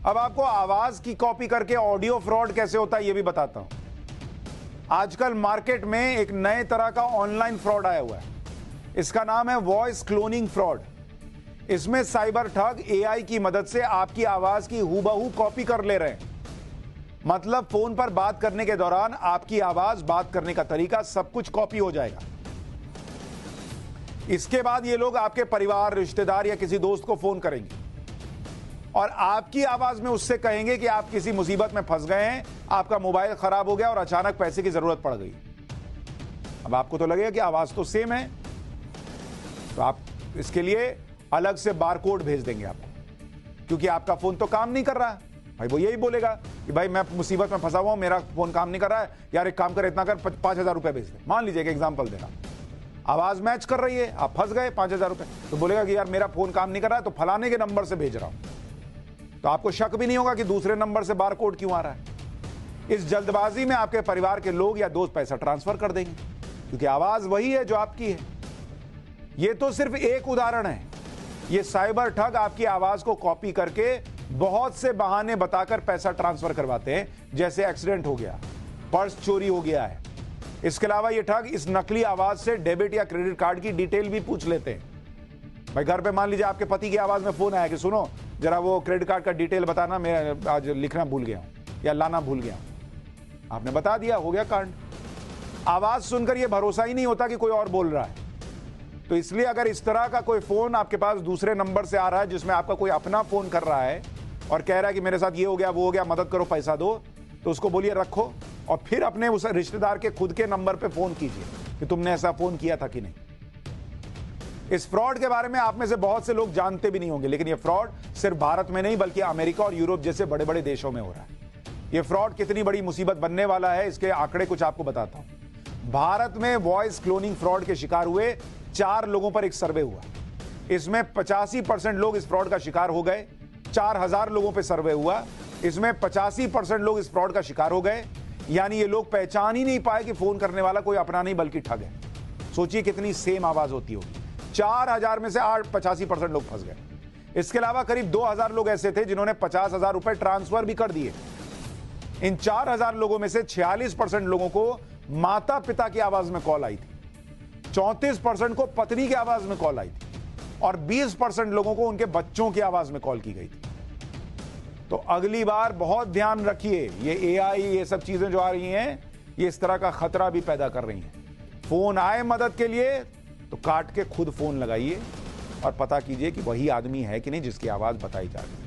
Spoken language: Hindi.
अब आपको आवाज की कॉपी करके ऑडियो फ्रॉड कैसे होता है ये भी बताता हूं। आजकल मार्केट में एक नए तरह का ऑनलाइन फ्रॉड आया हुआ है। इसका नाम है वॉइस क्लोनिंग फ्रॉड। इसमें साइबर ठग एआई की मदद से आपकी आवाज की हूबहू कॉपी कर ले रहे हैं। मतलब फोन पर बात करने के दौरान आपकी आवाज, बात करने का तरीका, सब कुछ कॉपी हो जाएगा। इसके बाद ये लोग आपके परिवार, रिश्तेदार या किसी दोस्त को फोन करेंगे और आपकी आवाज में उससे कहेंगे कि आप किसी मुसीबत में फंस गए हैं, आपका मोबाइल खराब हो गया और अचानक पैसे की जरूरत पड़ गई। अब आपको तो लगेगा कि आवाज तो सेम है, तो आप इसके लिए अलग से बारकोड भेज देंगे आपको, क्योंकि आपका फोन तो काम नहीं कर रहा है। भाई वो यही बोलेगा कि भाई मैं मुसीबत में फंसा हुआ हूं, मेरा फोन काम नहीं कर रहा है, यार एक काम कर, इतना कर, 5,000 रुपए भेज दे। मान लीजिए एक एग्जाम्पल दे रहा, आवाज मैच कर रही है, आप फंस गए 5,000 रुपए, तो बोलेगा कि यार मेरा फोन काम नहीं कर रहा है, तो फलाने के नंबर से भेज रहा हूं। तो आपको शक भी नहीं होगा कि दूसरे नंबर से बारकोड क्यों आ रहा है। इस जल्दबाजी में आपके परिवार के लोग या दोस्त पैसा ट्रांसफर कर देंगे, क्योंकि आवाज वही है जो आपकी है। यह तो सिर्फ एक उदाहरण है। यह साइबर ठग आपकी आवाज को कॉपी करके बहुत से बहाने बताकर पैसा ट्रांसफर करवाते हैं, जैसे एक्सीडेंट हो गया, पर्स चोरी हो गया है। इसके अलावा ये ठग इस नकली आवाज से डेबिट या क्रेडिट कार्ड की डिटेल भी पूछ लेते हैं। भाई घर पे मान लीजिए आपके पति की आवाज में फोन आया कि सुनो जरा वो क्रेडिट कार्ड का डिटेल बताना, मैं आज लिखना भूल गया हूं या लाना भूल गया हूं। आपने बता दिया, हो गया कांड। आवाज सुनकर यह भरोसा ही नहीं होता कि कोई और बोल रहा है। तो इसलिए अगर इस तरह का कोई फोन आपके पास दूसरे नंबर से आ रहा है, जिसमें आपका कोई अपना फोन कर रहा है और कह रहा है कि मेरे साथ ये हो गया, वो हो गया, मदद करो, पैसा दो, तो उसको बोलिए रखो और फिर अपने उस रिश्तेदार के खुद के नंबर पे फोन कीजिए कि तुमने ऐसा फोन किया था कि नहीं। इस फ्रॉड के बारे में आप में से बहुत से लोग जानते भी नहीं होंगे, लेकिन यह फ्रॉड सिर्फ भारत में नहीं बल्कि अमेरिका और यूरोप जैसे बड़े बड़े देशों में हो रहा है। यह फ्रॉड कितनी बड़ी मुसीबत बनने वाला है, इसके आंकड़े कुछ आपको बताता हूं। भारत में वॉइस क्लोनिंग फ्रॉड के शिकार हुए 4 लोगों पर एक सर्वे हुआ। इसमें 85% लोग इस फ्रॉड का शिकार हो गए। 4,000 लोगों पर सर्वे हुआ, इसमें 85% लोग इस फ्रॉड का शिकार हो गए। यानी ये लोग पहचान ही नहीं पाए कि फोन करने वाला कोई अपना नहीं बल्कि ठग है। सोचिए कितनी सेम आवाज होती होगी। 4,000 में से 85% लोग फंस गए। इसके अलावा करीब 2,000 लोग ऐसे थे जिन्होंने 50,000 रुपए ट्रांसफर भी कर दिए। इन 4,000 लोगों में से 46% लोगों को माता पिता की आवाज में कॉल आई थी, 34% को पत्नी की आवाज में कॉल आई थी और 20% लोगों को उनके बच्चों की आवाज में कॉल की गई थी। तो अगली बार बहुत ध्यान रखिए, ये एआई, ये सब चीजें जो आ रही हैं, ये इस तरह का खतरा भी पैदा कर रही हैं। फोन आए मदद के लिए तो काट के खुद फोन लगाइए और पता कीजिए कि वही आदमी है कि नहीं जिसकी आवाज बताई जा रही है।